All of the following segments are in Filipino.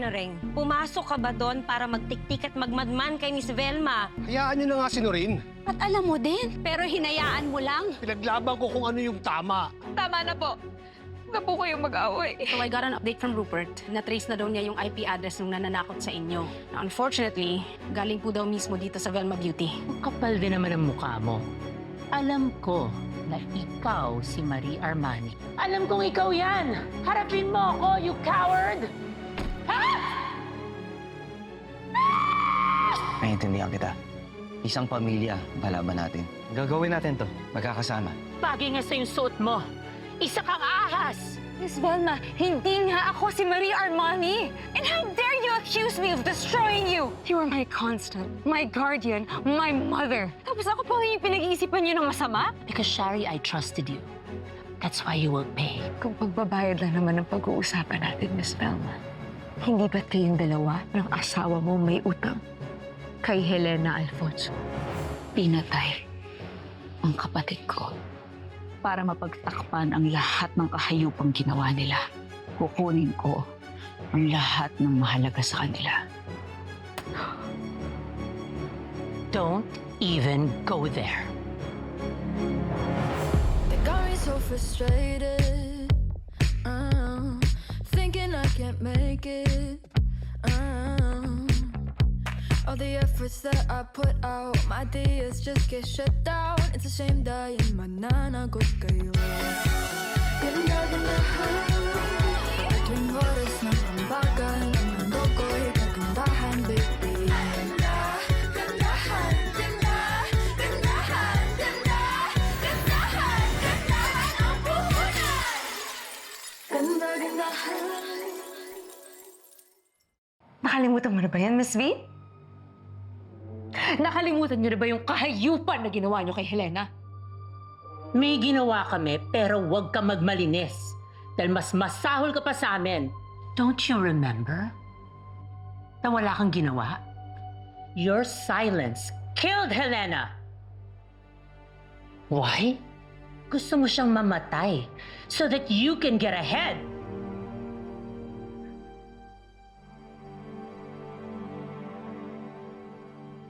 Ring. Pumasok ka ba doon para magtiktik at magmadman kay Miss Velma? Hayaan niyo na nga si Noreen. At alam mo din, pero hinayaan mo lang. Pinaglaban ko kung ano yung tama. Tama na po. Huwag po kayong mag-away. So I got an update from Rupert. Na-trace na daw niya yung IP address nung nananakot sa inyo. Now, unfortunately, galing po daw mismo dito sa Velma Beauty. Ang kapal din naman ang mukha mo. Alam ko na ikaw si Marie Armani. Alam kong ikaw yan! Harapin mo ako, you coward! Naiintindihan kita. Isang pamilya, balaban natin. Gagawin natin to. Magkakasama. Bagay nga sa yung suot mo. Isa kang ahas! Miss Velma, hindi nga ako si Marie Armani. And how dare you accuse me of destroying you? You were my constant, my guardian, my mother. Tapos ako pa yung pinag-iisipan niyo ng masama? Because, Shari, I trusted you. That's why you will pay. Kung pagbabayad lang naman ang pag-uusapan natin, Miss Velma, hindi ba't kayong dalawa ng asawa mo may utang kay Helena Alfonso? Pinatay ang kapatid ko para mapagtakpan ang lahat ng kahayupang ginawa nila. Kukunin ko ang lahat ng mahalaga sa kanila. Don't even go there. They got me so frustrated, thinking I can't make it. All the efforts that I put out, my ideas just get shut down. It's a shame dahil mananagot kayo. Ganda tuwing oras ng pambagan, ang mundo ko'y kagandahan, baby. Nakalimutan mo na ba yan, Miss V? Nakalimutan niyo na ba yung kahayupan na ginawa niyo kay Helena? May ginawa kami, pero huwag ka magmalinis. Dahil mas masahol ka pa sa amin. Don't you remember? Na wala kang ginawa? Your silence killed Helena. Why? Gusto mo siyang mamatay so that you can get ahead.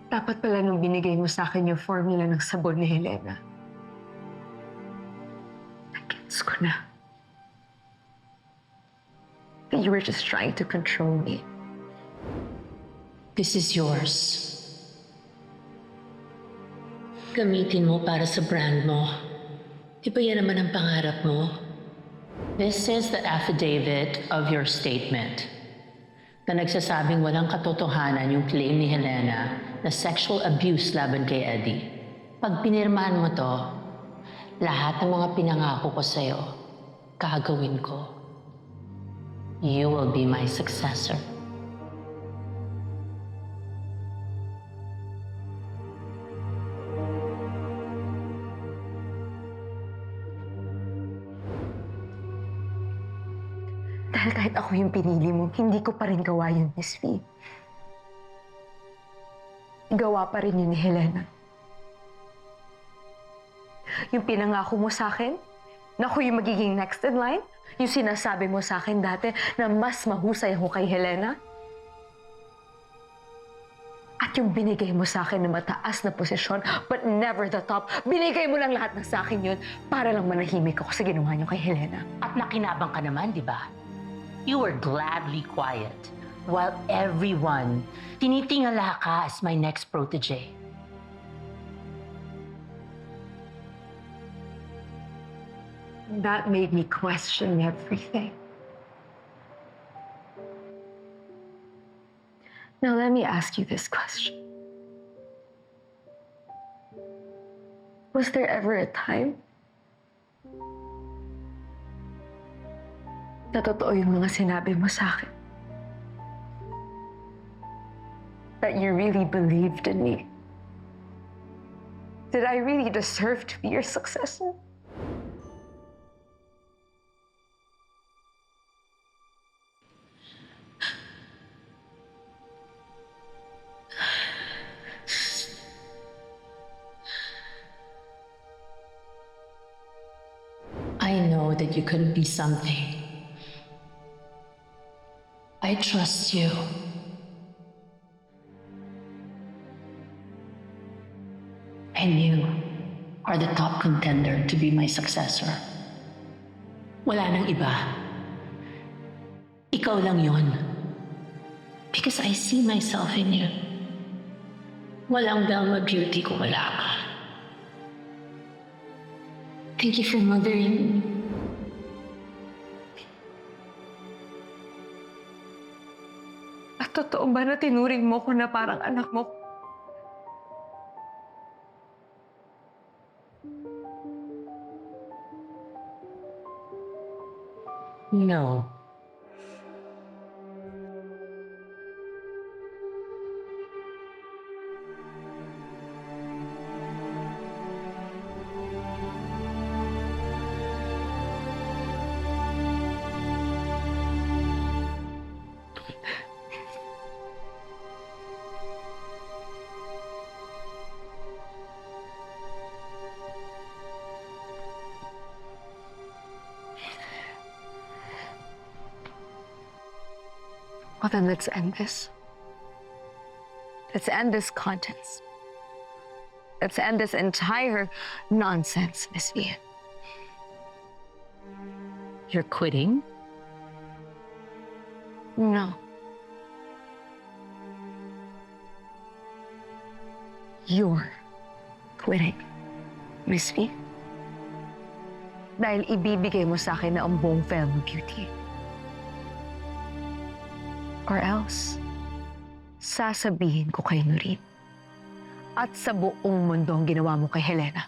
Dapat pala nung binigay mo sa akin yung formula ng sabon ni Helena. Nag-gets ko na. That you were just trying to control me. This is yours. Gamitin mo para sa brand mo. Di ba yan naman ang pangarap mo? This is the affidavit of your statement na nagsasabing walang katotohanan yung claim ni Helena na sexual abuse laban kay Eddie. Pag pinirmahan mo to, lahat ng mga pinangako ko sa'yo, gagawin ko. You will be my successor. Dahil kahit ako yung pinili mo, hindi ko pa rin gawa yun, Miss V. Gawa pa rin yun ni Helena. Yung pinangako mo sa akin, na ako yung magiging next in line, yung sinasabi mo sa akin dati na mas mahusay ako kay Helena, at yung binigay mo sa akin na mataas na posisyon, but never the top, binigay mo lang lahat ng sa akin yun para lang manahimik ako sa ginawa niyo kay Helena. At nakinabang ka naman, di ba? You were gladly quiet while everyone tinitingala ka as my next protege. That made me question everything. Now let me ask you this question. Was there ever a time na totoo yung mga sinabi mo sa akin? That you really believed in me? Did I really deserve to be your successor? I know that you couldn't be something. I trust you. And you are the top contender to be my successor. Wala nang iba. Ikaw lang yon. Because I see myself in you. Walang Velma Beauty kung wala ka. Thank you for mothering me. At totoo ba na tinuring mo ko na parang anak mo? No. Well, then let's end this. Let's end this contest. Let's end this entire nonsense, Miss Vian. You're quitting? No. You're quitting, Miss V. Dahil ibibigay mo sa akin na ang buong Velma Beauty. Or else, sasabihin ko kay Noreen at sa buong mundo ang ginawa mo kay Helena.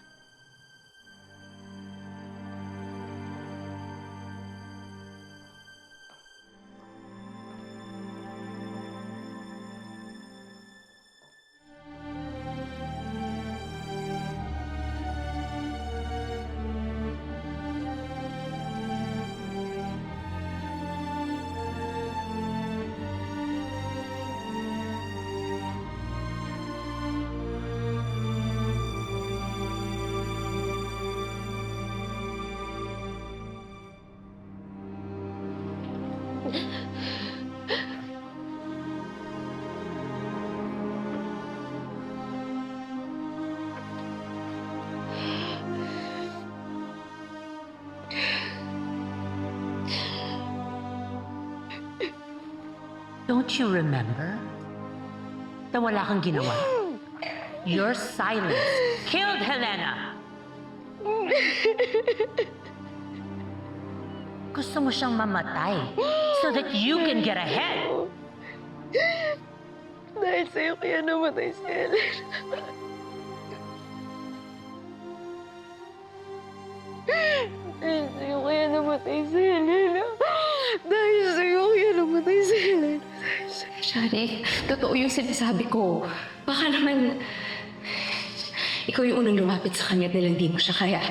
Don't you remember? Na wala kang ginawa. Your silence killed Helena. Gusto mo siyang mamatay so that you can get ahead. Dahil sa'yo kaya namatay si Helena. Dahil sa'yo kaya namatay si Helena. Dahil sa'yo kaya namatay si Helena. Shari, totoo yung sinasabi ko. Baka naman, ikaw yung unang lumapit sa kanya dahil hindi mo siya kaya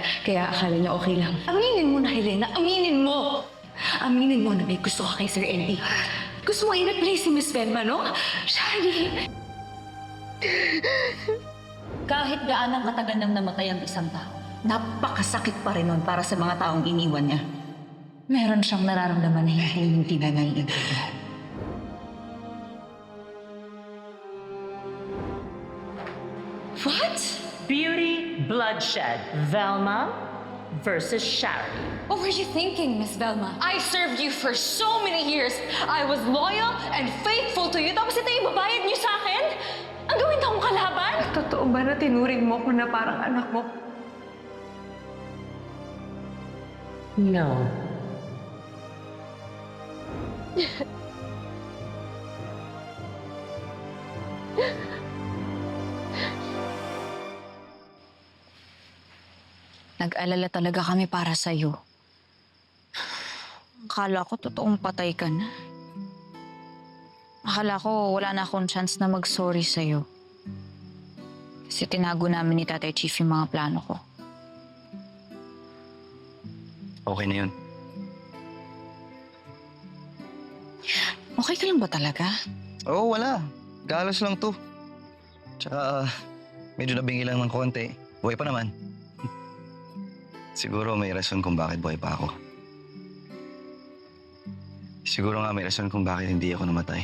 akala niya okay lang. Aminin mo na, Helena. Aminin mo! Aminin mo na may gusto ka kay Sir Eddie. Gusto mo i-replace si Miss Velma, no? Shari! Kahit gaano katagal nang namatay ang isang tao, napakasakit pa rin nun para sa mga taong iniwan niya. Meron siyang nararamdaman na hindi na naiintindihan. What? Beauty, bloodshed. Velma versus Shari. What were you thinking, Miss Velma? I served you for so many years. I was loyal and faithful to you. Tapos ito yung babayad niyo sa akin? Ang gawin akong kalaban? Totoo ba na tinuring mo ko na parang anak mo? No. Nag-alala talaga kami para sa'yo. Akala ko totoong patay ka na. Akala ko wala na akong chance na mag-sorry sa'yo. Kasi tinago namin ni Tatay Chief yung mga plano ko. Okay na yun. Okay ka lang ba talaga? Oo, wala. Galos lang to. Tsaka, medyo nabingi lang ng konti. Buhay pa naman. Siguro may rason kung bakit buhay pa ako. Siguro nga may rason kung bakit hindi ako namatay.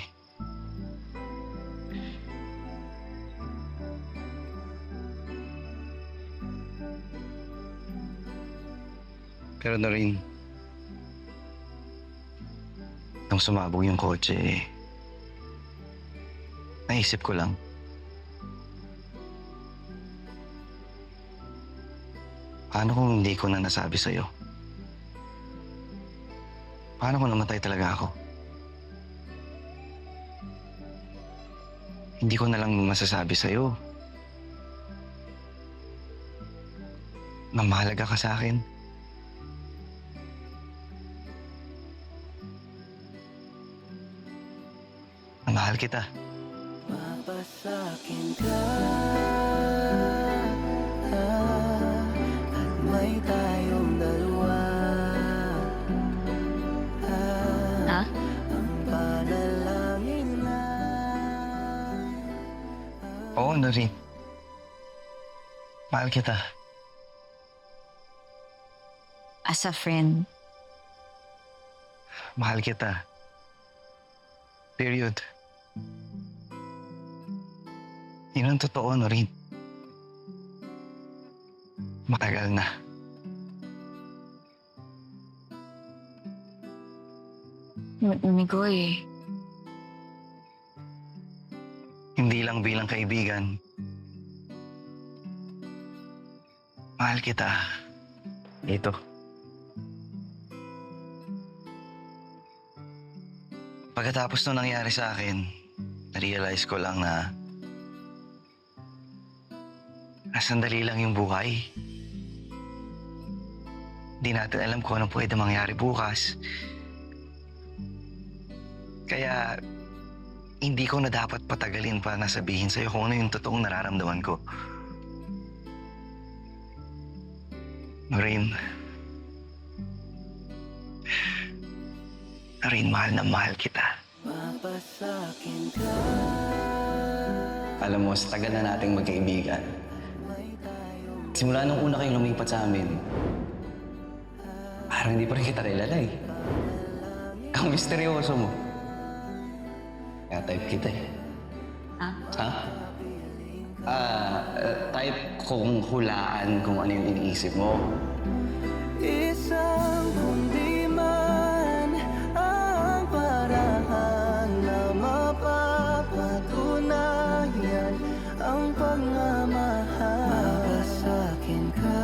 Pero Noreen, nung sumabog yung kotse, naisip ko lang. Paano kung hindi ko na nasabi sa'yo? Paano kung namatay talaga ako? Hindi ko na lang masasabi sa'yo na mahalaga ka sa akin. Na mahal kita. Mapasakin ka at may tayong dalawa. Ha? Ang panalangin na. Oo, Noreen. Mahal kita. As a friend, Mahal kita. Period. Yun ang totoo, Noreen. Matagal na. Migoy, Hindi lang bilang kaibigan. Mahal kita. Ito. Pagkatapos nung nangyari sa akin, na-realize ko lang na sandali lang yung buhay. Hindi natin alam kung anong pwede mangyari bukas. Kaya hindi ko na dapat patagalin pa na sabihin sa'yo kung ano yung totoong nararamdaman ko. Noreen, mahal na mahal kita. Mapasakin ka. Alam mo, sa tagal na nating magkaibigan, simula nung una kayong lumipat sa amin, parang hindi pa rin kita kilala eh. Ang misteryoso mo. Kaya type kita eh. Ha? Type kong hulaan kung ano yung iniisip mo. Isang kundi man ang paraan na mapapatunayan ang pagmamahal. Mapasakin ka.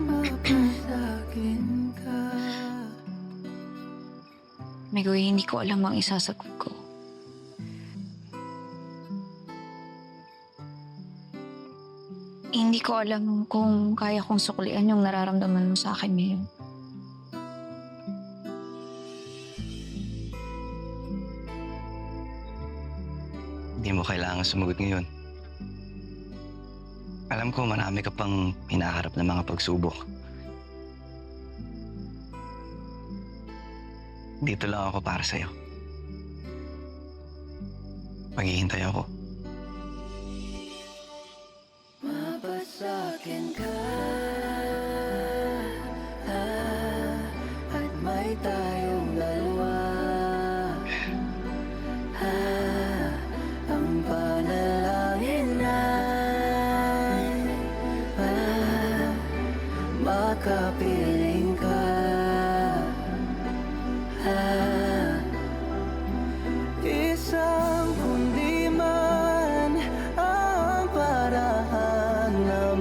Mapasakin ka. Migoy, hindi ko alam ang isasagot ko. Hindi ko alam kung kaya kong suklian yung nararamdaman mo sa akin ngayon. Hindi mo kailangan sumagot ngayon. Alam ko marami ka pang hinaharap na mga pagsubok. Dito lang ako para sa'yo. Maghihintay ako. Mapasakin ka at may tayong dalawa. Ang panalangin ay makapiling ka. Isang kundi man ang paraan na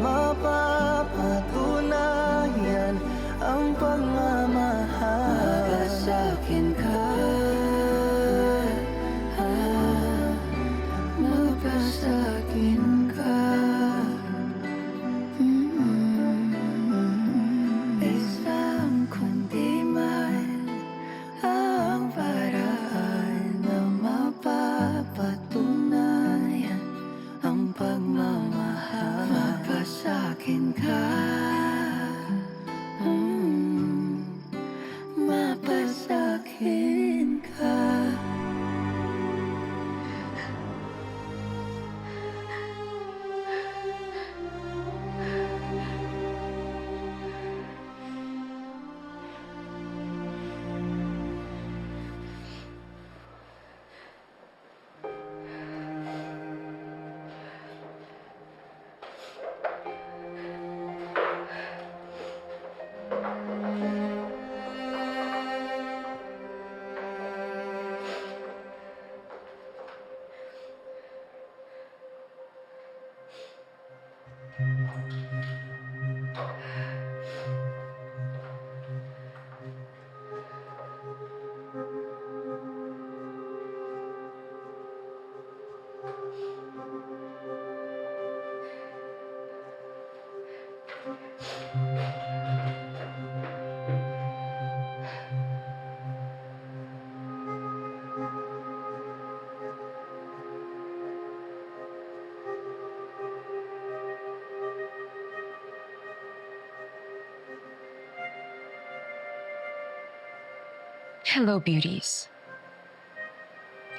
Hello, beauties.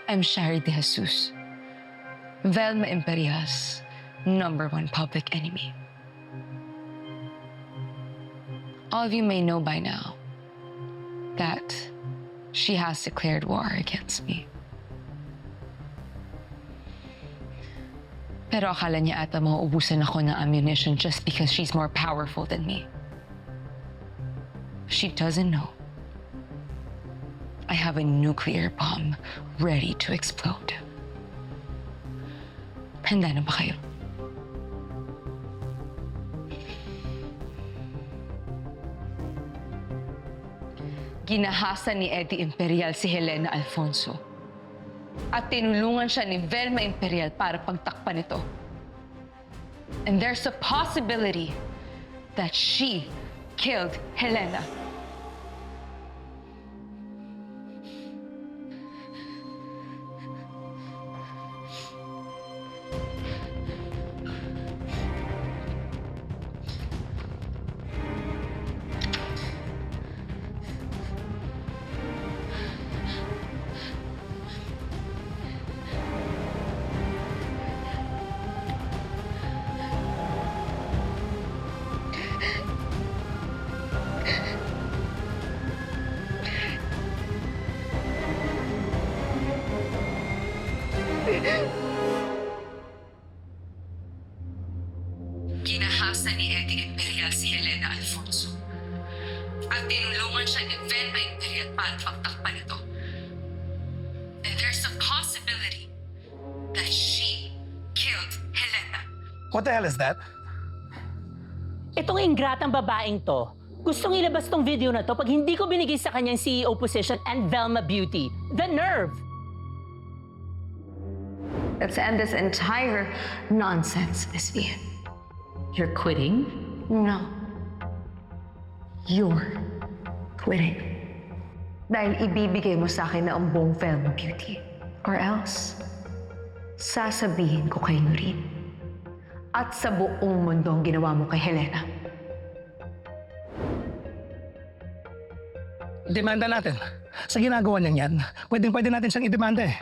I'm Shari De Jesus, Velma Imperial's #1 public enemy. All of you may know by now that she has declared war against me. Pero akala niya ata mauubusan ako ng ammunition just because she's more powerful than me. She doesn't know I have a nuclear bomb ready to explode. Handa na ba kayo? Ginahasa ni Eddie Imperial si Helena Alfonso. At tinulungan siya ni Velma Imperial para pagtakpan ito. And there's a possibility that she killed Helena. Ginahasa ni Eddie Imperial si Helena Alfonso. At tinulungan siya ni Velma Imperial para pagtakpan ito. And there's a possibility that she killed Helena. What the hell is that? Itong ingratang babaeng to, gustong ilabas tong video na to pag hindi ko binigay sa kanyang CEO position and Velma Beauty. The nerve! Let's end this entire nonsense, Miss Vian. You're quitting? No. You're quitting. Dahil ibibigay mo sa akin na ang buong Velma Beauty. Or else, sasabihin ko kay Noreen. At sa buong mundo ang ginawa mo kay Helena. Demanda natin. Sa ginagawa niyang yan, pwede natin siyang idemanda eh.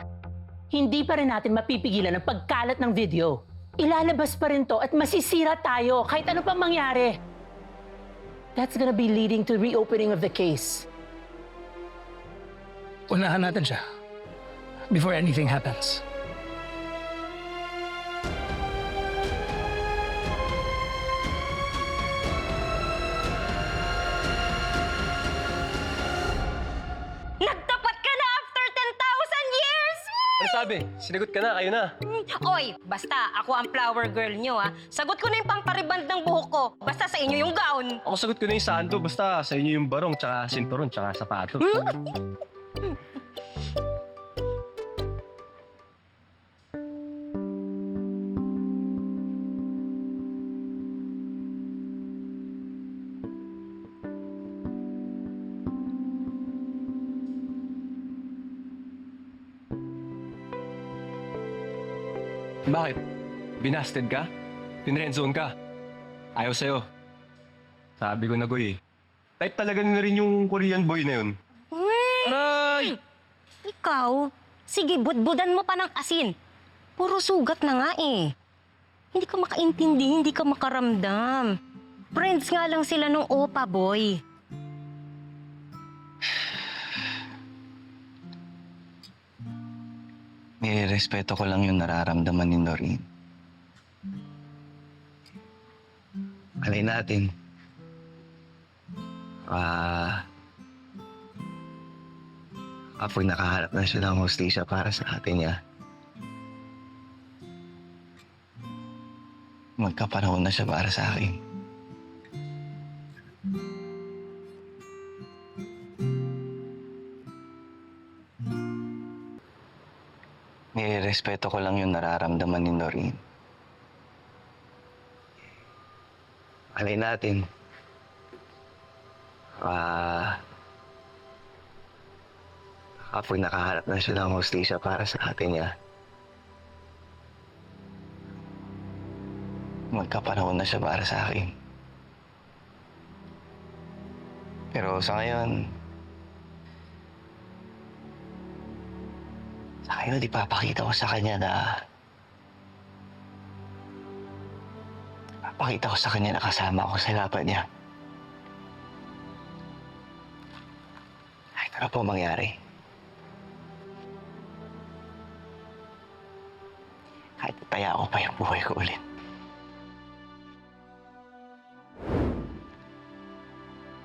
Hindi pa rin natin mapipigilan ang pagkalat ng video. Ilalabas pa rin to at masisira tayo kahit ano pang mangyari. That's gonna be leading to reopening of the case. Unahan natin siya. Before anything happens. Nagtapat ka na after 10,000 years! Ano sabi? Sinagot ka na, kayo na. Oy, basta ako ang flower girl nyo, ha? Sagot ko na yung pampariband ng buhok ko. Basta sa inyo yung gown. Ako sagot ko na yung sando, basta sa inyo yung barong, tsaka sinturon, tsaka sapato. Bakit? Binasted ka? Pinrendzone ka? Ayaw sa'yo. Sabi ko na, Goy eh. Type talaga na rin yung Korean boy na yun. Aray! Ikaw, sige, budbudan mo pa ng asin. Puro sugat na nga eh. Hindi ka makaintindi, hindi ka makaramdam. Friends nga lang sila nung opa boy. Respeto ko lang yung nararamdaman ni Noreen. Alay natin. Kapag nakaharap na siya ng hostisya para sa atin niya, magkapanahon na siya para sa akin. Respeto ko lang yung nararamdaman ni Noreen. Alay natin. Kapag nakaharap na siya ng hostisya para sa atin niya, magkapanahon na siya para sa akin. Pero sa ngayon, Sa ngayon, ipapakita ko sa kanya na... Ipapakita ko sa kanya na kasama ako sa laban niya. Kahit ano po mangyari. Kahit itaya ko pa yung buhay ko ulit.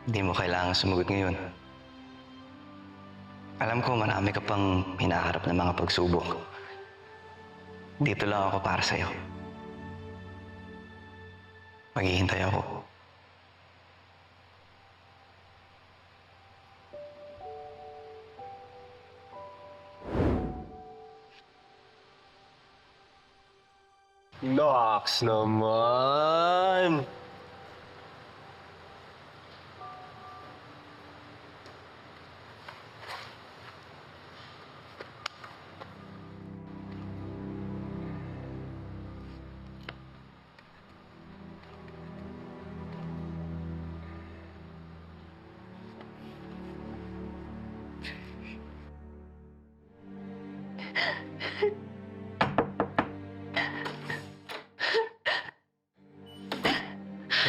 Hindi mo kailangan sumagot ngayon. Alam ko marami ka pang hinaharap na mga pagsubok. Dito lang ako para sa'yo. Maghihintay ako. Nox naman!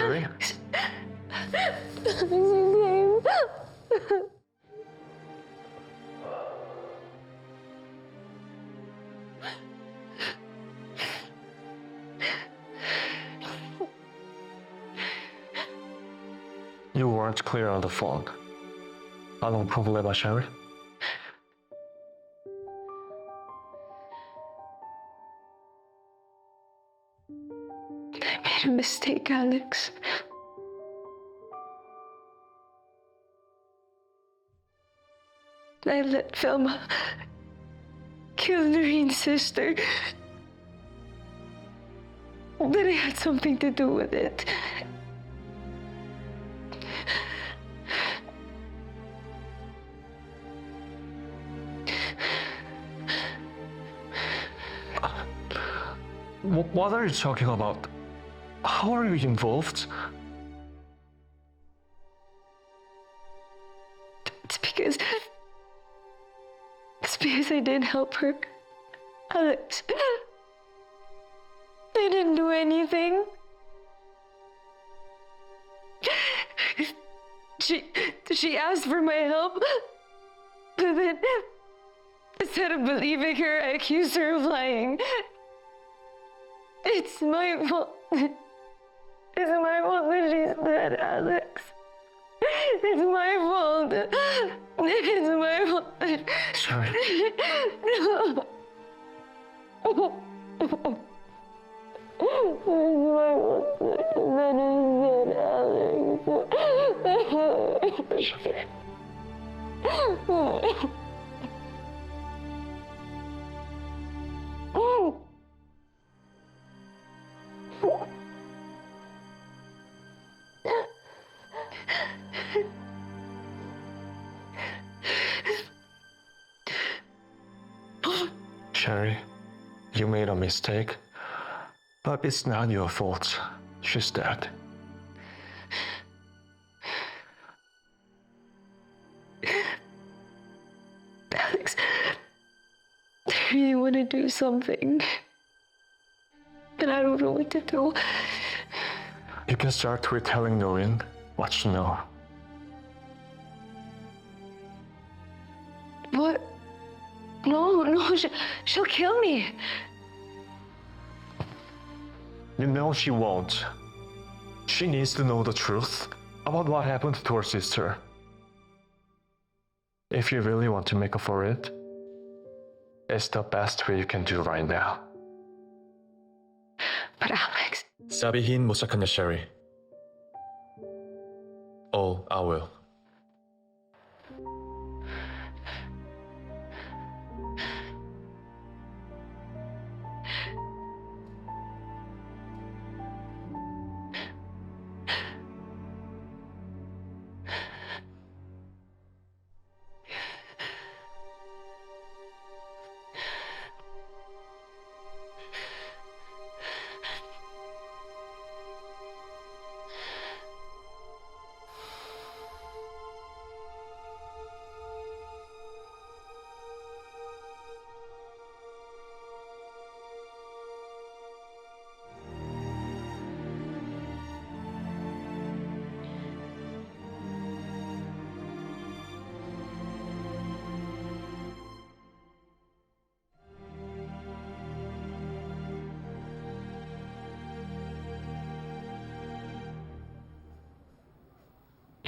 Sorry? You weren't clear on the phone. Anong problema, Sherry? I made a mistake, Alex. I let Velma kill Noreen's sister. That I had something to do with it. What are you talking about? How are you involved? It's because I didn't help her. Alex. I didn't do anything. She asked for my help. But then, instead of believing her, I accused her of lying. It's my fault. It's my fault that she's dead, Alex. It's my fault. It's my fault. Sorry. No. It's my fault that she's dead, Alex. Sherry, you made a mistake, but it's not your fault. She's dead. Alex, I really want to do something, but I don't know what to do. You can start with telling Noreen what you know. What? No, she'll kill me. You know she won't. She needs to know the truth about what happened to her sister. If you really want to make up for it, it's the best way you can do right now. But Alex... Sabihin mo sa kanya, Sherry. Oh, I will.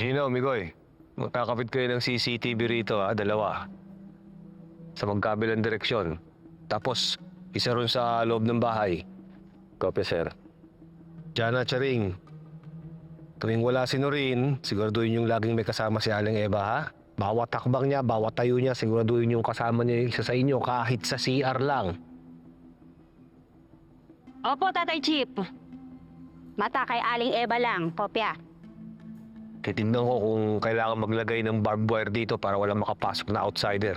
Gino, Migoy, magkakapit kayo ng CCTV rito, dalawa. Sa magkabilang direksyon. Tapos, isa ron sa loob ng bahay. Kopya, sir. Jana, Charing. Tuwing wala si Noreen, siguraduhin yung laging may kasama si Aling Eva, ha? Bawat takbang niya, bawat tayo niya, siguraduhin yung kasama niya yung isa sa inyo, kahit sa CR lang. Opo, Tatay Chip. Mata kay Aling Eva lang, kopya. Titignan ko kung kailangan maglagay ng barbed wire dito para walang makapasok na outsider.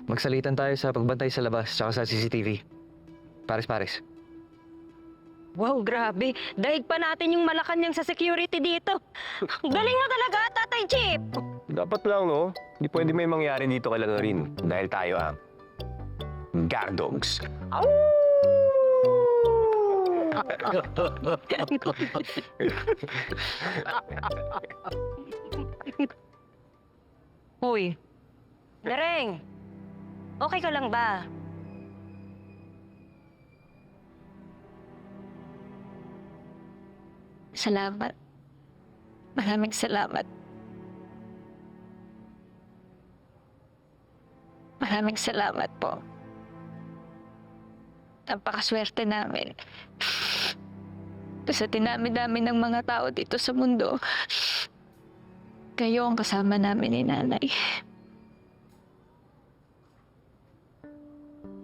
Magsalitan tayo sa pagbantay sa labas tsaka sa CCTV. Pares-pares. Wow, grabe. Daig pa natin yung Malacanang sa security dito. Galing mo talaga, Tatay Chip. Dapat lang, no? Hindi pwede may mangyari dito kay Noreen. Dahil tayo, guard dogs. Hoy, Nareng, okay ka lang ba? Salamat. Maraming salamat. Maraming salamat po. Napakaswerte namin. Sa dinami-dami ng mga tao dito sa mundo, kayo ang kasama namin ni Nanay.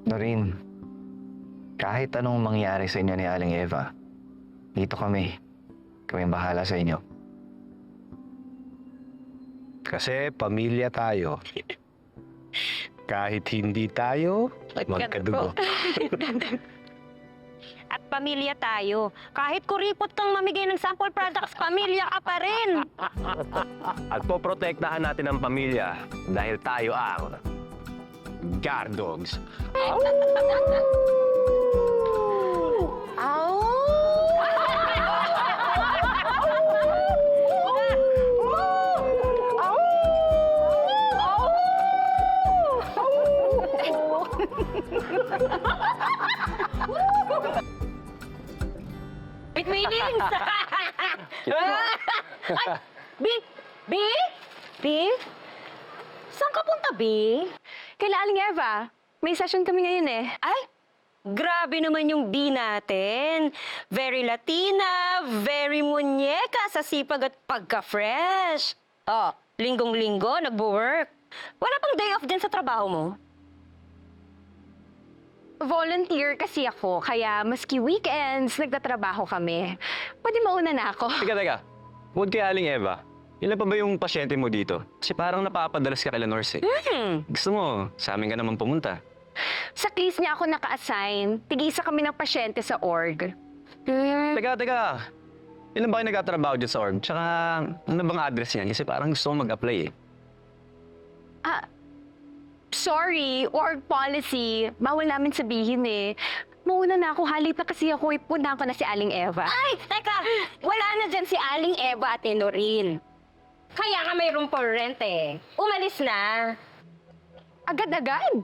Noreen, kahit anong mangyari sa inyo ni Aling Eva, dito kami. Kami ang bahala sa inyo. Kasi pamilya tayo. Kahit hindi tayo, magkadugo. At pamilya tayo. Kahit kuripot kang mamigay ng sample products, pamilya ka pa rin. At poprotektahan natin ang pamilya dahil tayo ang guard dogs. Wait, meetings! Ay, B? B? B? Saan ka punta, B? Kaila Aling Eva, may session kami ngayon eh. Ay, grabe naman yung B natin. Very Latina, very muñeca sa sipag at pagka-fresh. Oh, linggong-linggo, nagbo-work. Wala pang day off din sa trabaho mo? Volunteer kasi ako, kaya maski weekends, nagtatrabaho kami. Pwede mauna na ako. Teka. Bukod kay Aling Eva, ilan pa ba yung pasyente mo dito? Kasi parang napapadalas ka kay Nurse eh. Gusto mo, sa amin ka naman pumunta. Sa case niya ako naka-assign, tig-isa kami ng pasyente sa org. Teka. Ilan ba kayo nagtatrabaho dyan sa org? Tsaka, ano bang address niyan? Kasi parang gusto ko mag-apply eh. Sorry, org policy. Bawal namin sabihin eh. Mauna na ako, halip na kasi ako, ipunta ko na si Aling Eva. Ay, teka! Wala na dyan si Aling Eva at Noreen. Kaya nga may room for rent eh. Umalis na. Agad-agad?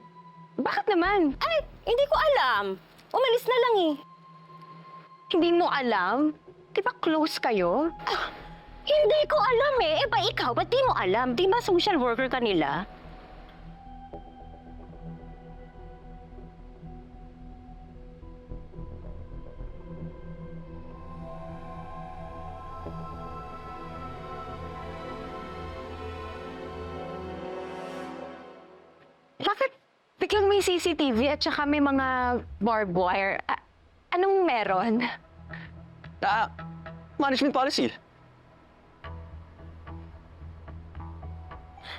Bakit naman? Ay, hindi ko alam. Umalis na lang eh. Hindi mo alam? Di ba close kayo? Hindi ko alam eh. Ba ikaw, ba't di mo alam? Di ba social worker ka nila? Bakit biglang may CCTV at saka may mga barbed wire? Anong meron? Management policy.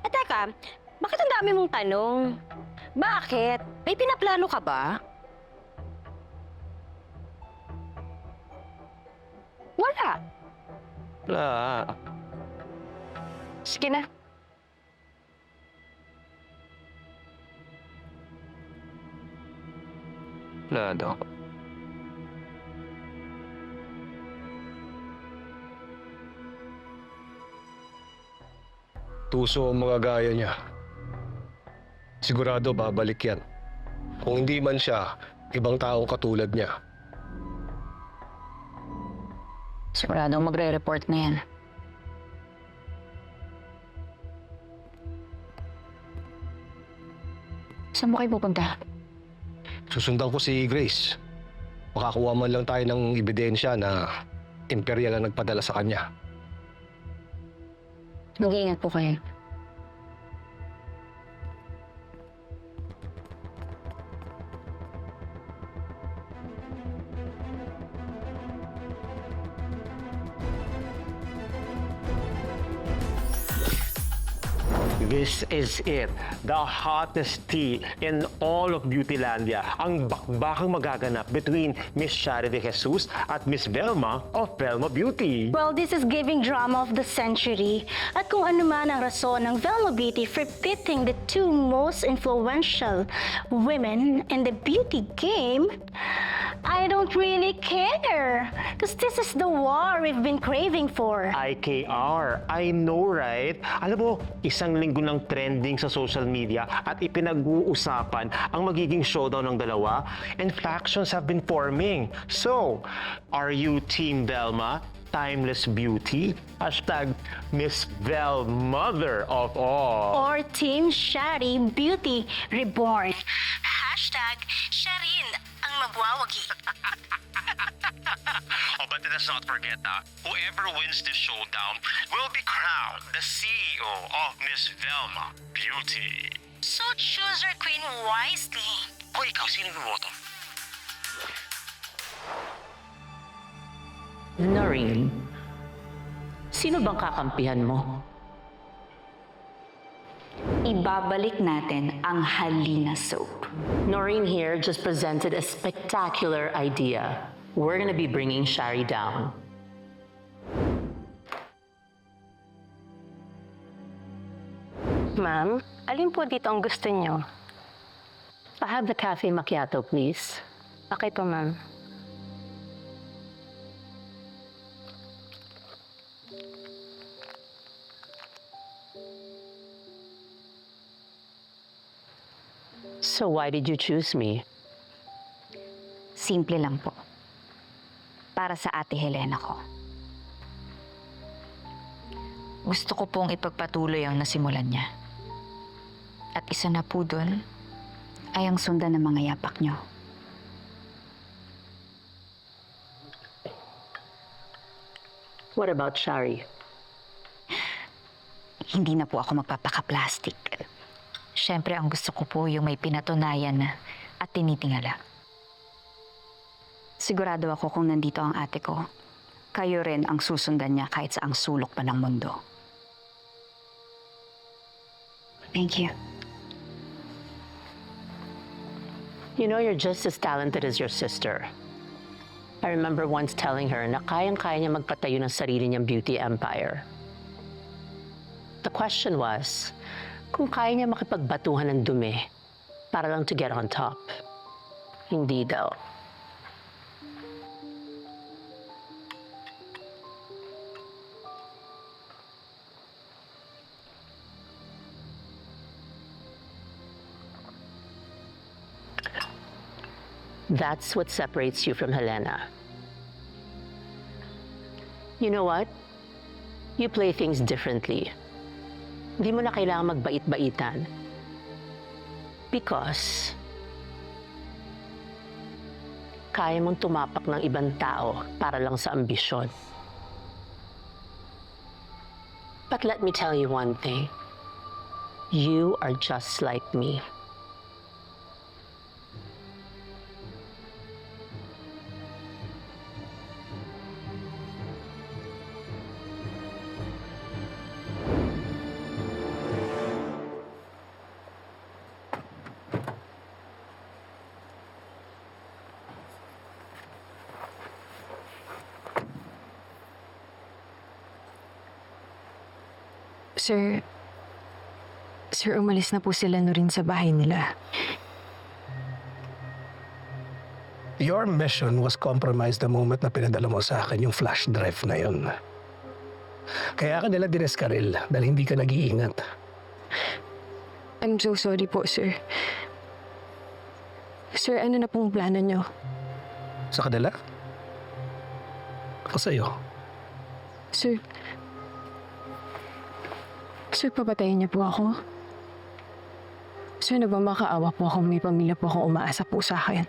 Teka, bakit ang dami mong tanong? Bakit? May pinaplano ka ba? Wala. Wala. Sige na. Wala daw. Tuso ang mga gaya niya. Sigurado babalik yan. Kung hindi man siya, ibang taong katulad niya. Siguradong magre-report na yan. Saan mo kayo pupunta? Susundan ko si Grace. Makakuha man lang tayo ng ebidensya na Imperial ang nagpadala sa kanya. Mag-iingat po kayo. This is it. The hottest tea in all of Beautylandia. Ang bakbakang magaganap between Miss Shari De Jesus at Miss Velma of Velma Beauty. Well, this is giving drama of the century. At kung ano man ang rason ng Velma Beauty for pitting the two most influential women in the beauty game, I don't really care. Because this is the war we've been craving for. IKR. I know, right? Alam mo, isang linggo ng trending sa social media at ipinag-uusapan ang magiging showdown ng dalawa, and factions have been forming. So, are you Team Velma, Timeless Beauty? Hashtag Miss Vel, mother of all. Or Team Shari Beauty Reborn. Hashtag Sharin ang magwawagi. Oh, but let's not forget whoever wins this showdown will be crowned the CEO of Miss Velma Beauty. So choose your queen wisely. O ikaw, sino yung boto? Noreen, sino bang kakampihan mo? Ibabalik natin ang Halina soap. Noreen here just presented a spectacular idea. We're gonna be bringing Shari down. Ma'am, alin po dito ang gusto niyo? I have the cafe macchiato, please. Okay po, ma'am. So why did you choose me? Simple lang po. Para sa ate Helena ko. Gusto ko pong ipagpatuloy ang nasimulan niya. At isa na po dun ay ang sundan ng mga yapak niyo. What about Shari? Hindi na po ako magpapaka-plastic. Siyempre, ang gusto ko po yung may pinatunayan at tinitingala. Sigurado ako kung nandito ang ate ko, kayo rin ang susundan niya kahit sa ang sulok pa ng mundo. Thank you. You know, you're just as talented as your sister. I remember once telling her na kayang-kaya niya magpatayo ng sarili niyang beauty empire. The question was, kung kaya niya makipagbatuhan ng dumi para lang to get on top. Hindi daw. That's what separates you from Helena. You know what? You play things differently. Hindi mo na kailangan magbait-baitan. Because kaya mong tumapak ng ibang tao para lang sa ambisyon. But let me tell you one thing. You are just like me. Sir, umalis na po sila rin sa bahay nila. Your mission was compromised the moment na pinadala mo sa akin yung flash drive na yun. Kaya ka nila dineskaril dahil hindi ka nag-iingat. I'm so sorry po, sir. Sir, ano na pong plano niyo? Sa kanila? Ako sa'yo. Sir, papatayin niyo po ako? Sino ba makaawa po akong may pamilya po akong umaasa po sa akin?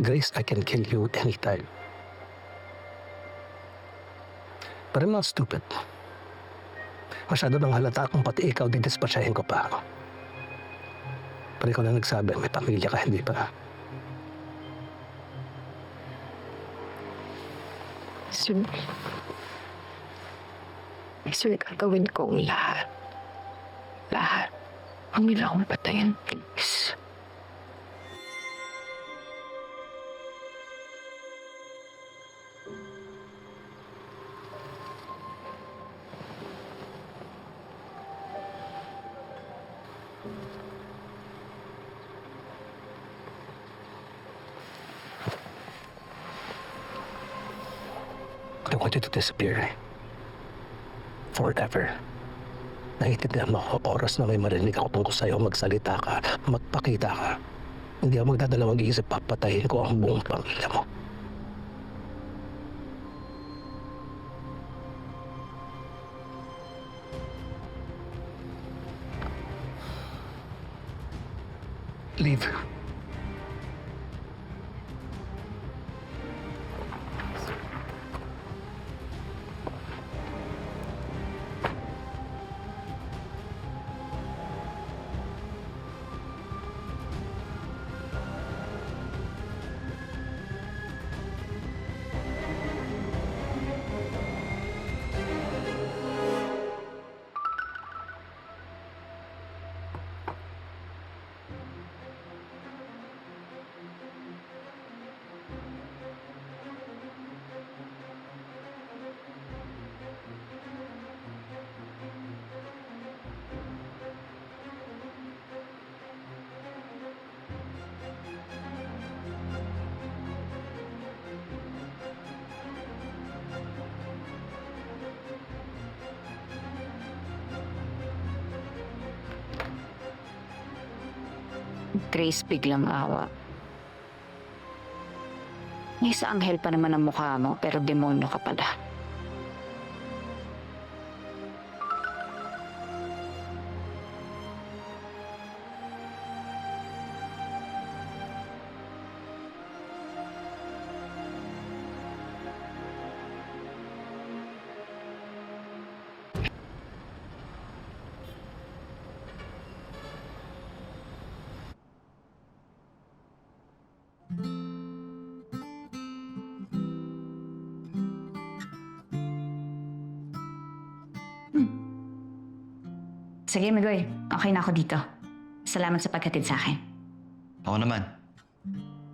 Grace, I can kill you anytime. But I'm not stupid. Masyado nang halata kung pati ikaw didispatchahin ko pa. Pero ikaw na nagsabi, may pamilya ka, hindi ba? Sulit gagawin ko ang lahat. Lahat. Huwag nila akong patayin, please. I want you to disappear. Forever. Naiintindihan mo ako, oras na may marinig ako tungkol sa'yo, magsalita ka, magpakita ka. Hindi ako magdadalawang mag-iisip, papatayin ko ang buong pamilya mo. Leave. Grace, biglang awa. May sa anghel pa naman ang mukha mo, pero demonyo ka pala. Sige, Migoy. Okay na ako dito. Salamat sa paghatid sa akin. Ako naman.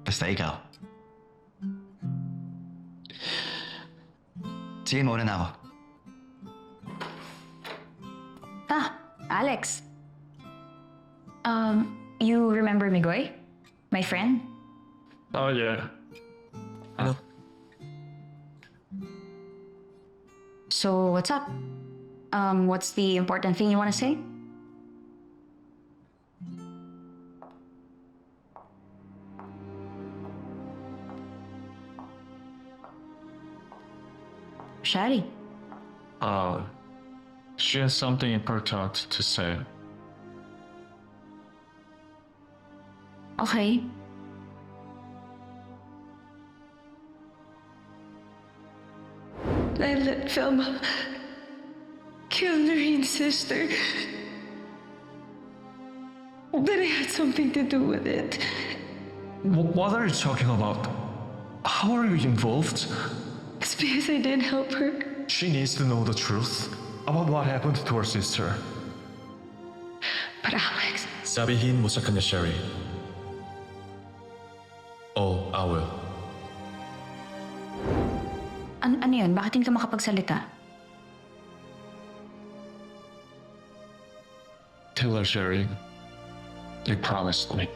Basta ikaw. Sige, mauna na ako. Alex. You remember Migoy? My friend? Oh, yeah. Ano? So, what's up? What's the important thing you want to say? Shari. She has something important to say. Okay. I let Velma kill Noreen's sister. That I had something to do with it. What are you talking about? How are you involved? It's because I didn't help her. She needs to know the truth about what happened to her sister. But Alex, Sabihin mo sa kanya, Sherry. Oh, I will. Ano yun? Bakit hindi ka makapagsalita? Tell her, Sherry. You promised me.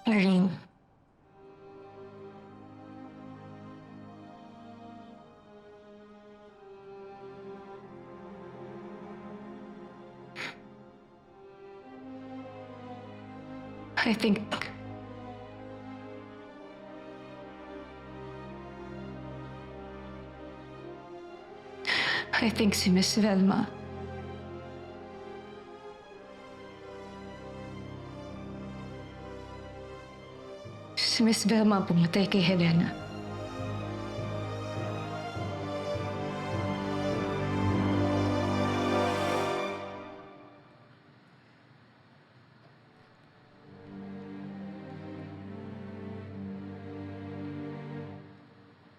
Lorraine. I think si Miss Velma. Si Miss Velma ang pumatay kay Helena.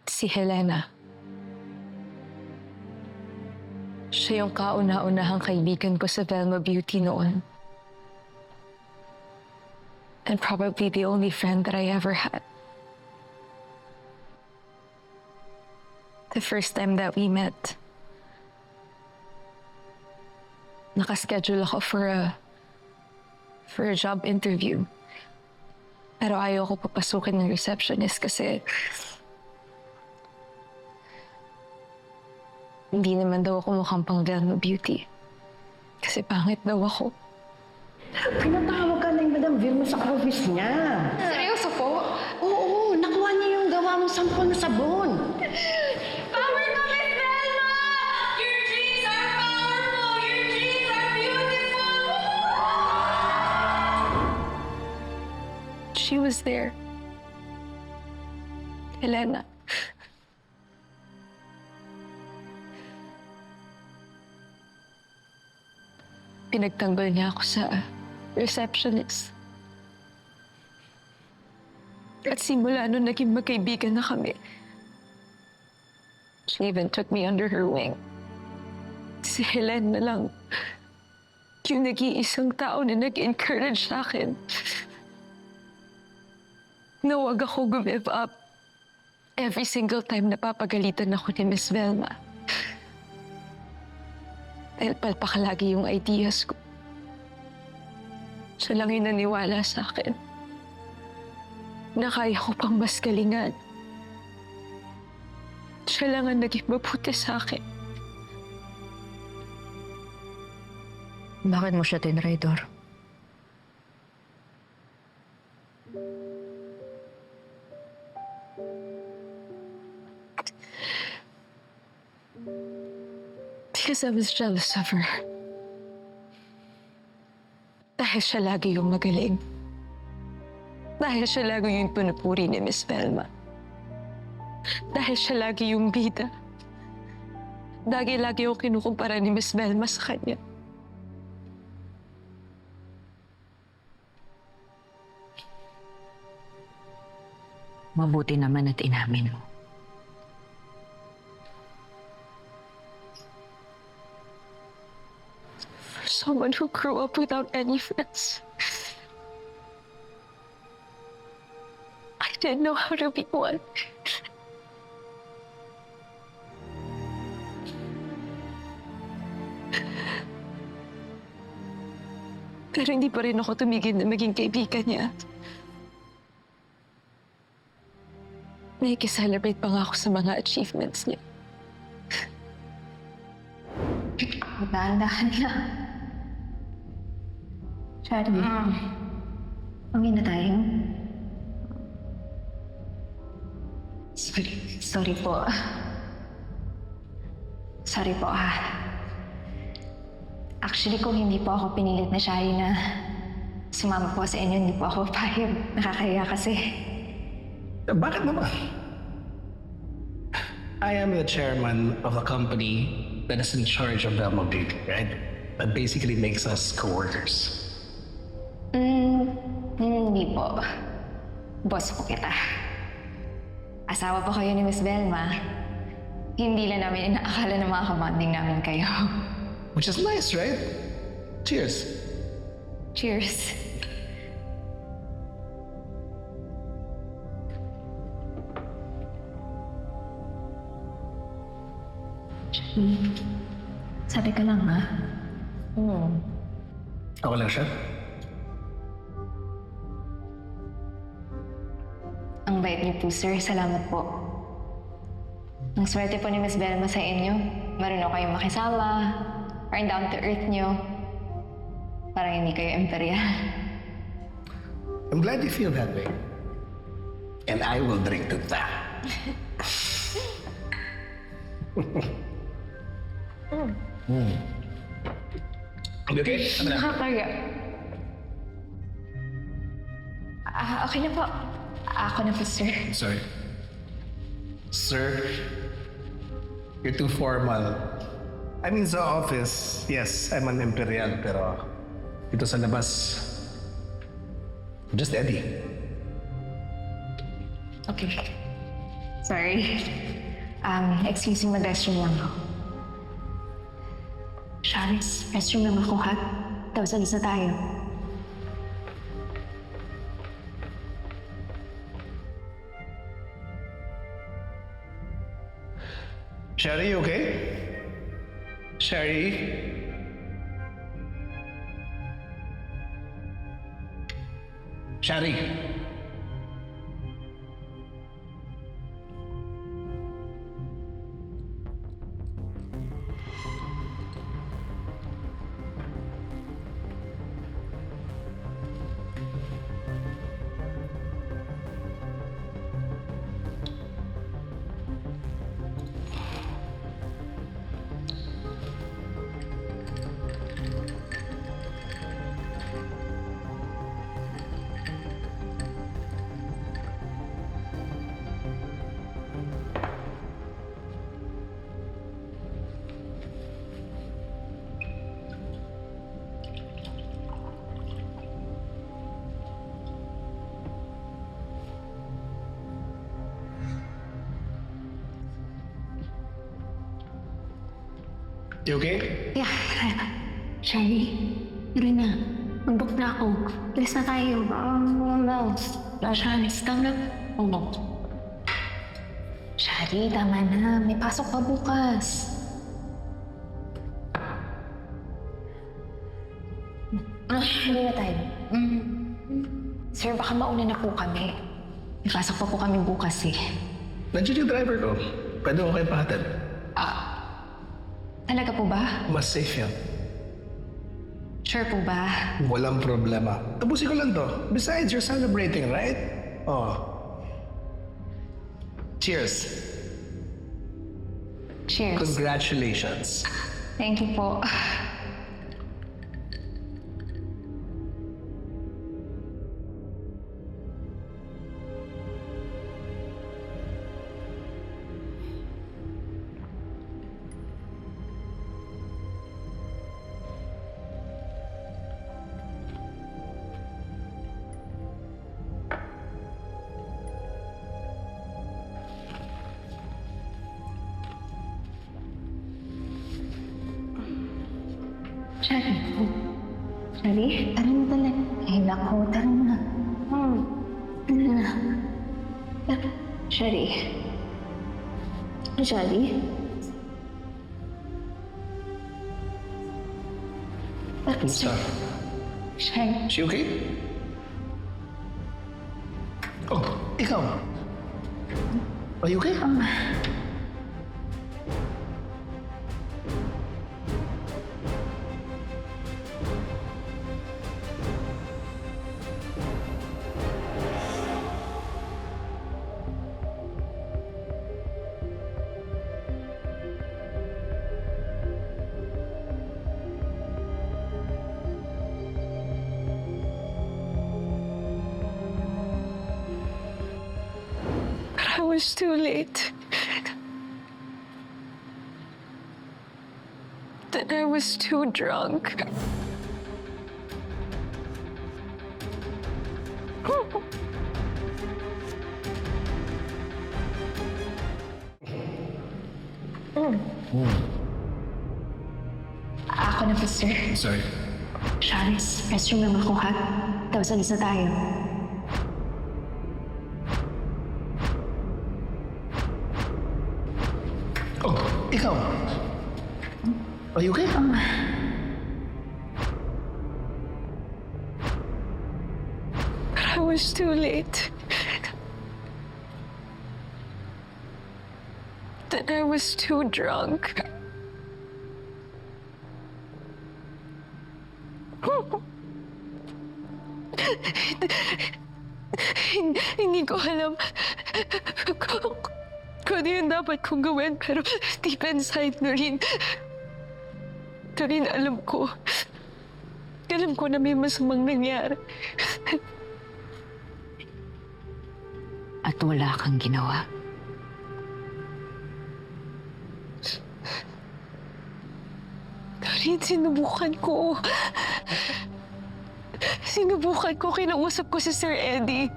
Si Helena. Siya yung kauna-unahang kaibigan ko sa Velma Beauty noon. And probably the only friend that I ever had. The first time that we met, nakaschedule ako for a job interview. Pero ayaw ko papasukin ng receptionist kasi hindi naman daw ako mukhang pang Velma Beauty. Kasi pangit daw ako. Pinatawag ka ng Madam Vilma sa office niya. Seryoso po? Oo, nakuha niya yung gawa mong sampol na sabon. Power to Miss Velma! Your dreams are powerful! Your dreams are beautiful! She was there. Helena. Pinagtanggol niya ako sa receptionist. At simula nun, naging magkaibigan na kami. She even took me under her wing. Si Helen na lang yung nag-iisang tao na nag-encourage sa akin. Na huwag ako give up every single time napapagalitan ako ni Miss Velma. Dahil palpakalagi yung ideas ko. Siya lang yung naniwala sa akin na kaya ko pang mas galingan. Siya lang ang naging mabuti sa akin. Bakit mo siya tinraidor? Because I was jealous of her. Dahil siya lagi yung magaling. Dahil siya lagi yung pinupuri ni Miss Velma. Dahil siya lagi yung bida. Lagi yung kinukumpara ni Miss Velma sa kanya. Mabuti naman at inamin mo. Someone who grew up without any friends. I didn't know how to be one. Pero hindi pa rin ako tumigil na maging kaibigan niya. Nakikiselebrate pa nga ako sa mga achievements niya. Dahan-dahan lang. Shari, uwi na tayo. Sorry po. Sorry po Actually, kung hindi po ako pinilit na Shari na sumama po sa inyo, hindi po ako payag. Nakakahiya kasi. Bakit naman? I am the chairman of a company that is in charge of Velma Beauty, right? That basically makes us co-workers. Hindi po. Boss po kita. Asawa po kayo ni Miss Velma. Hindi lang namin inaakala na makakabanding namin kayo. Which is nice, right? Cheers. Cheers. Sabi ka lang, ha? Okay lang siya? Ang bait niyo po, sir. Salamat po. Ang swerte po ni Miss Velma sa inyo. Marunong kayong makisama. Parang down to earth niyo. Parang hindi kayo imperial. I'm glad you feel that way. And I will drink to that. You okay? Ano na? Nakakaya. Okay na po. Ako na po, sir. Sorry. Sir, you're too formal. I mean, sa office, yes, I'm an imperial, pero dito sa labas, just Eddie. Okay. Sorry. Excuse me, mag-restroom lang ako. Charis, restroom lang ako, ha? Tapos alis na tayo. Sherry, you okay? Sherry? Sherry? You okay? Yeah. Shari, yun na. Mag-book na ako. Alis na tayo. No. Shari, tama na. No. Shari, tama na. May pasok pa bukas. Hindi na tayo. Sir, baka mauna na po kami. May pasok pa po kami bukas eh. Nandiyan yung driver ko. Pwede mo kayo pahatid. Talaga po ba? Mas safe yan. Sure po ba? Walang problema. Tapusin ko lang to. Besides, you're celebrating, right? Oh. Cheers. Cheers. Congratulations. Thank you po. Shari. Shari? Tara na talaga. Eh, nako, tara na. Tara na. Tara. Shari. Shari? Kumusta? Shari. She okay? Oh, ikaw. Are you okay? I was too late. Then I was too drunk. Ako na po, sir. Sorry. Charis, restroom lang ako, ha? Tapos alis na tayo. Oh, ikaw. Are you okay? I was too late. Then I was too drunk. Hindi ko alam kung ano yung dapat kong gawin, pero deep inside na rin alam ko na may masamang nangyari. At wala kang ginawa. Karin, sinubukan ko. Kinausap ko si Sir Eddie.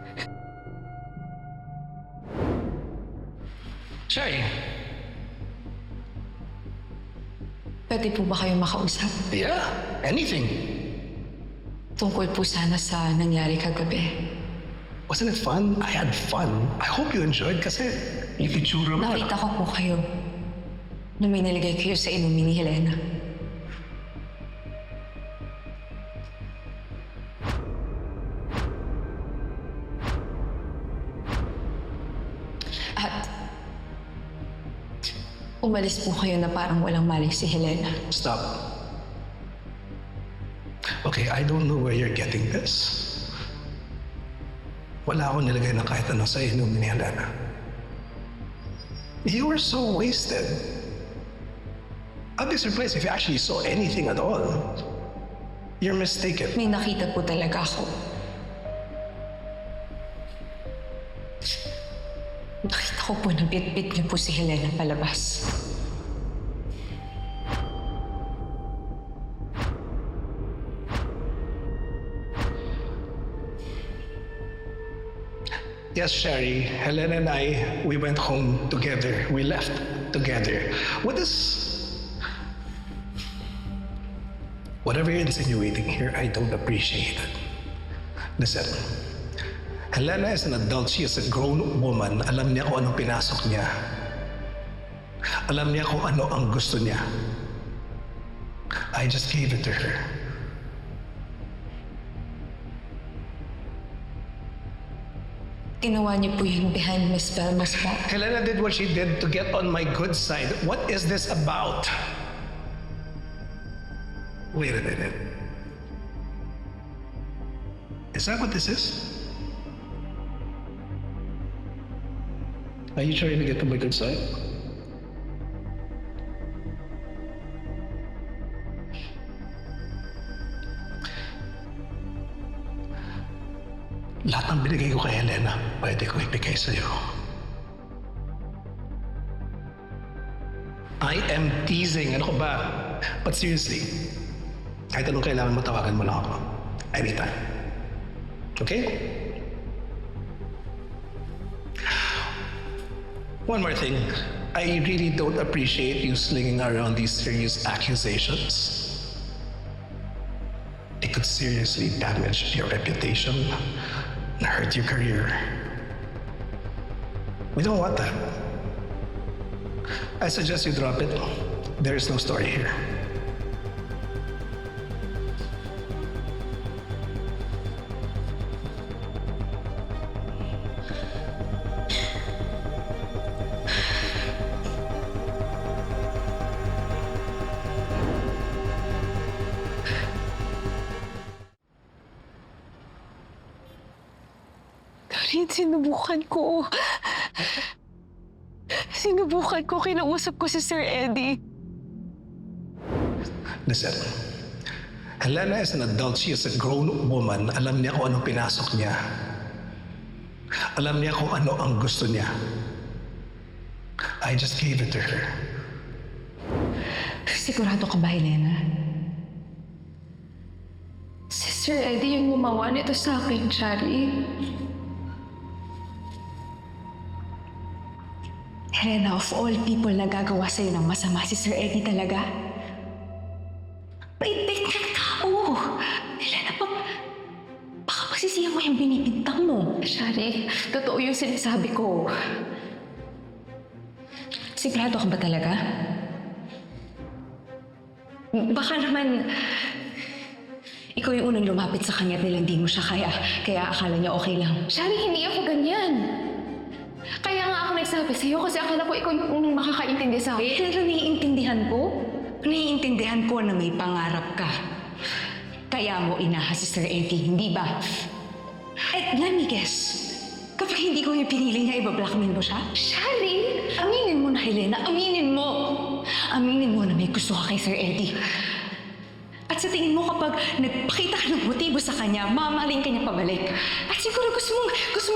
Shy. Pwede po ba kayong makausap? Yeah, anything. Tungkol po sana sa nangyari kagabi. Wasn't it fun? I had fun. I hope you enjoyed kasi yung itsura mo. Nakita ko po kayo nung may nilagay kayo sa inumin ni Helena. At umalis po kayo na parang walang mali si Helena. Stop. Okay, I don't know where you're getting this. Wala akong nilagay na kahit ano sa inumin ni Helena. You were so wasted. I'd be surprised if you actually saw anything at all. You're mistaken. May nakita po talaga ako. Nakita ko po na bit-bit niyo po si Helena palabas. Yes, Sherry, Helena and I, we went home together. We left together. Whatever you're insinuating here, I don't appreciate it. Listen, Helena is an adult. She is a grown woman. Alam niya kung anong pinasok niya. Alam niya kung ano ang gusto niya. I just gave it to her. Ginawa niyo po yun behind Miss Velma's back. Helena did what she did to get on my good side. What is this about? Wait a minute. Is that what this is? Are you trying to get to my good side? Lahat ng binigay ko kay Helena, pwede ko ibigay sa'yo. I am teasing. Ano ko ba? But seriously, kahit anong kailangan mo, tawagan mo lang ako. Anytime. Okay? One more thing. I really don't appreciate you slinging around these serious accusations. It could seriously damage your reputation and hurt your career. We don't want that. I suggest you drop it. There is no story here. Karin, sinubukan ko. Kinausap ko si Sir Eddie. Listen, Helena is an adult. She is a grown woman. Alam niya kung anong pinasok niya. Alam niya kung ano ang gusto niya. I just gave it to her. Sigurado ka ba, Helena? Si Sir Eddie yung gumawa nito sa akin, Shari. Helena, of all people na gagawa sa'yo ng masama, si Sir Eddie talaga. Bait-bait ng tao. Helena, baka pasisiyan mo yung binibintang mo. Shari, totoo yung sinasabi ko. Sigurado ka ba talaga? Baka naman ikaw yung unang lumapit sa kanya at nilandi mo siya kaya akala niya okay lang. Shari, hindi ako ganyan. Kaya nga ako nagsabi sa'yo kasi akala ko ikaw yung unang makakaintindi sa akin. Pero naiintindihan ko na may pangarap ka. Kaya mo inahas si Sir Eddie, hindi ba? Let me guess. Kapag hindi ko yung pinili niya, iba-blackmail mo siya? Shari! Aminin mo na, Helena. Aminin mo! Aminin mo na may gusto ka kay Sir Eddie. At sa tingin mo kapag nagpakita ka ng motibo sa kanya, mamahalin ka niya pabalik. At siguro gusto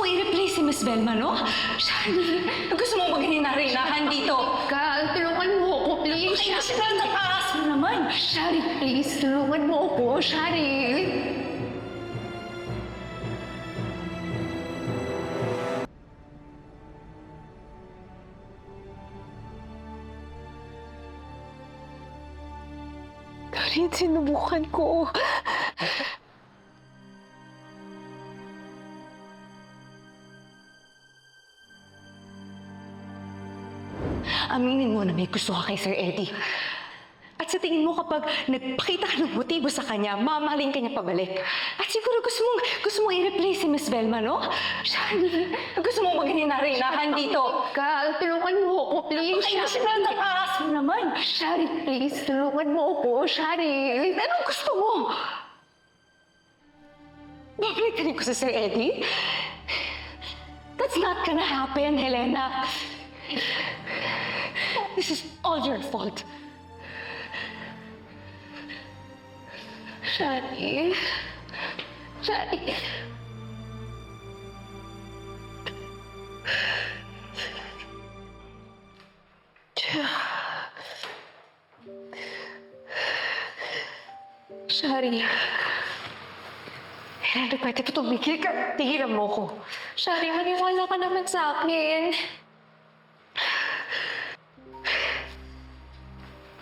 mong i-replace si Miss Velma, no? Shari, gusto mong maging narinahan dito. Kal, tulungan mo ako, please. Ay, napakaas mo naman. Shari, please, tulungan mo ako. Shari! Karin, sinubukan ko. Aminin mo na may gusto ka kay Sir Eddie. At sa tingin mo kapag nagpakita ka ng motibo sa kanya, mamahalin ka niya pabalik. At siguro gusto mong i-replace si Miss Velma, no? Shari, gusto mong maging narinahan dito. Kal, tulungan mo ako, please. Ay, napakaas mo naman. Shari, please, tulungan mo ako. Shari! Anong gusto mo? Babalikan ko sa Sir Eddie? That's not gonna happen, Helena. This is all your fault. Shari. Shari. Shari. Helena, pwede pa tumigil ka. Tigilan mo ko. Shari, maniwala ka naman sa akin.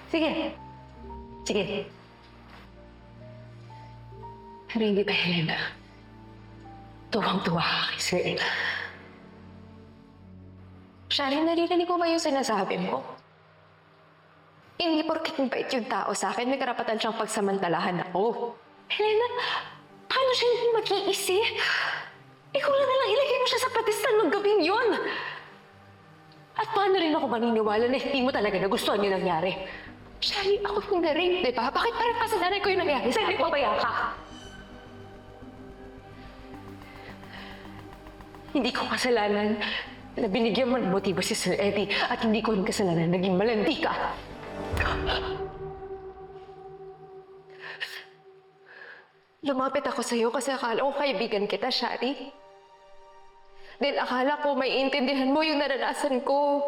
Sige. Sige. Pero hindi ba, Helena? Tuwang-tuwa ka kay Sir Eddie. Shari, naririnig ko ba yung sinasabi mo? Hindi porket mabait yung tao sa akin, may karapatan siyang pagsamantalahan ako. Helena, paano siya hindi mag-iisip? Ikaw lang nalang ilagay mo siya sa pedestal ng gabing yun. At paano rin ako maniniwala na hindi mo talaga nagustuhan yung nangyari? Shari, ako yung na-rape, di ba? Bakit parang kasalanan ko yung nangyari sa akin? Pabaya ka. Hindi ko kasalanan na binigyan mo ng motibo si Sir Eddie at hindi ko rin kasalanan na naging malandi ka. Lumapit ako sa'yo kasi akala ko kaibigan kita, Shari. Dahil akala ko may intindihan mo yung naranasan ko.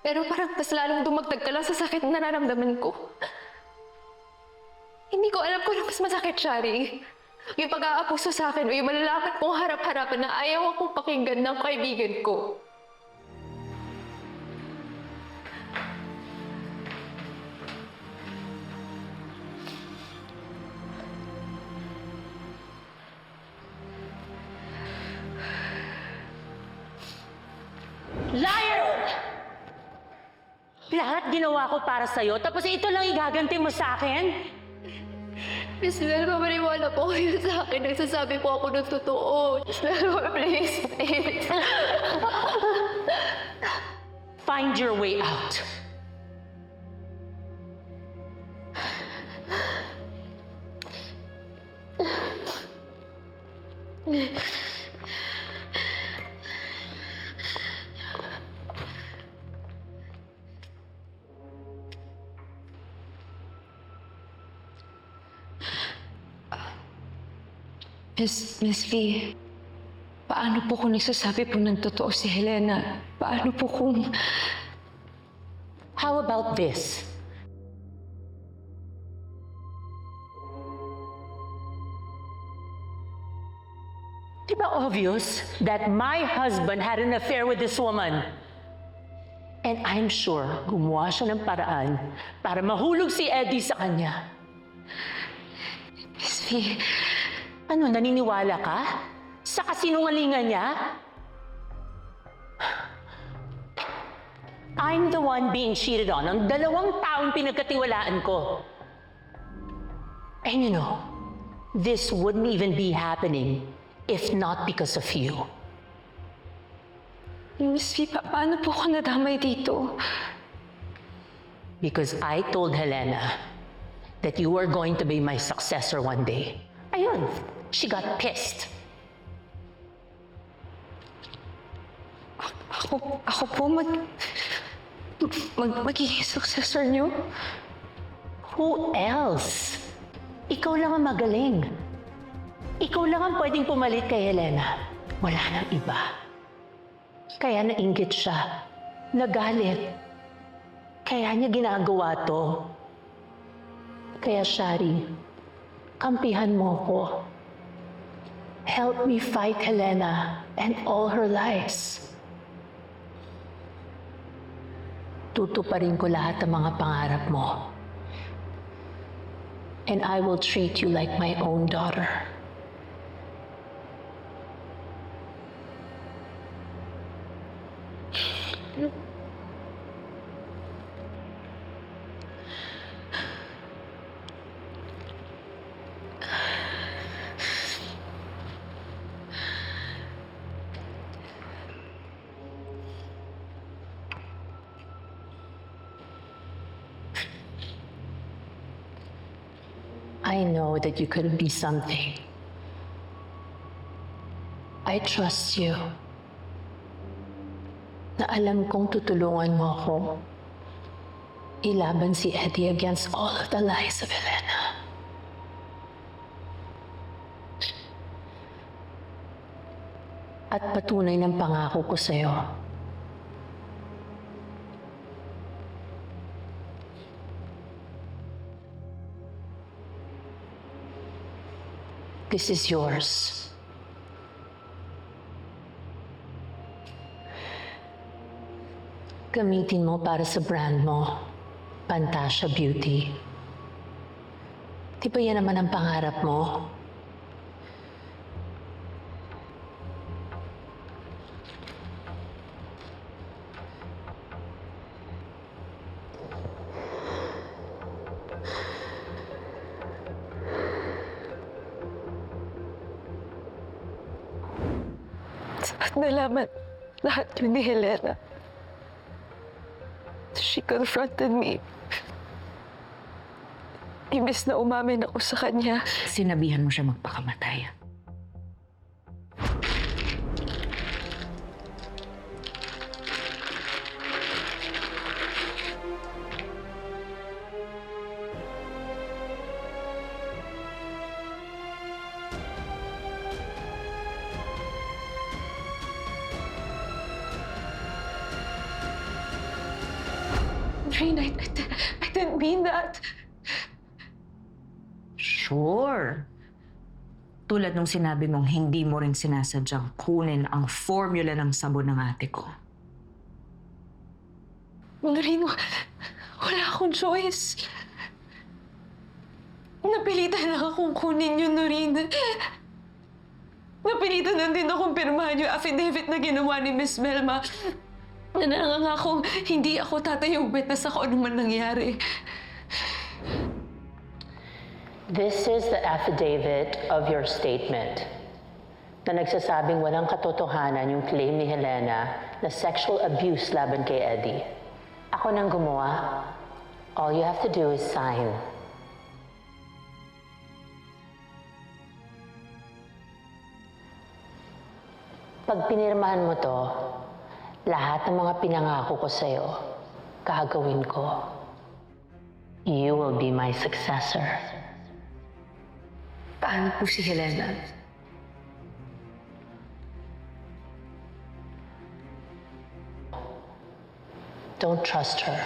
Pero parang mas lalong dumagdag ka lang sa sakit na nararamdaman ko. Hindi ko alam kung mas masakit, Shari. Yung pag-aapuso sa akin o yung malalaman kong harap-harapan na ayaw akong pakinggan ng kaibigan ko. Liar! Lahat ginawa ko para sa'yo, tapos ito lang igaganti mo sa akin? Miss Velma, maniwala po kayo sa akin. Nagsasabi po ako ng totoo. Miss Velma, please, please. Find your way out. Miss V, paano po kung nagsasabi po ng totoo si Helena? Paano po kung... How about this? Di ba obvious that my husband had an affair with this woman? And I'm sure gumawa siya ng paraan para mahulog si Eddie sa kanya. Miss V, ano, naniniwala ka? Sa kasinungalingan niya? I'm the one being cheated on. Ang dalawang taong pinagkatiwalaan ko. And you know, this wouldn't even be happening if not because of you. Miss V, paano po ako nadamay dito? Because I told Helena that you were going to be my successor one day. Ayun, she got pissed. Ako po magiging successor niyo? Who else? Ikaw lang ang magaling. Ikaw lang ang pwedeng pumalit kay Helena. Wala nang iba. Kaya nainggit siya. Nagalit. Kaya niya ginagawa to. Kaya, Shari, kampihan mo ko. Help me fight Helena and all her lies. Tutuparin ko lahat ng mga pangarap mo. And I will treat you like my own daughter. I know that you could be something. I trust you. Na alam kong tutulungan mo ako ilaban si Eddie against all of the lies of Helena. At patunay ng pangako ko sa'yo. This is yours. Gamitin mo para sa brand mo, Pantasya Beauty. Di ba yan naman ang pangarap mo? At nalaman lahat yun ni Helena. She confronted me. Imbes na umamin ako sa kanya. Sinabihan mo siya magpakamatay. Rain, I didn't mean that. Sure. Tulad nung sinabi mong hindi mo rin sinasadyang kunin ang formula ng sabon ng ate ko. Noreen, wala akong choice. Napilitan lang akong kunin yun, Noreen. Napilitan lang din akong pirmahan yung affidavit na ginawa ni Miss Melma. Nangangakong hindi ako tatayong witness ako anuman nangyari. This is the affidavit of your statement na nagsasabing walang katotohanan yung claim ni Helena na sexual abuse laban kay Eddie. Ako nang gumawa. All you have to do is sign. Pag pinirmahan mo to, lahat ng mga pinangako ko sa'yo, gagawin ko. You will be my successor. Paano po si Helena? Don't trust her.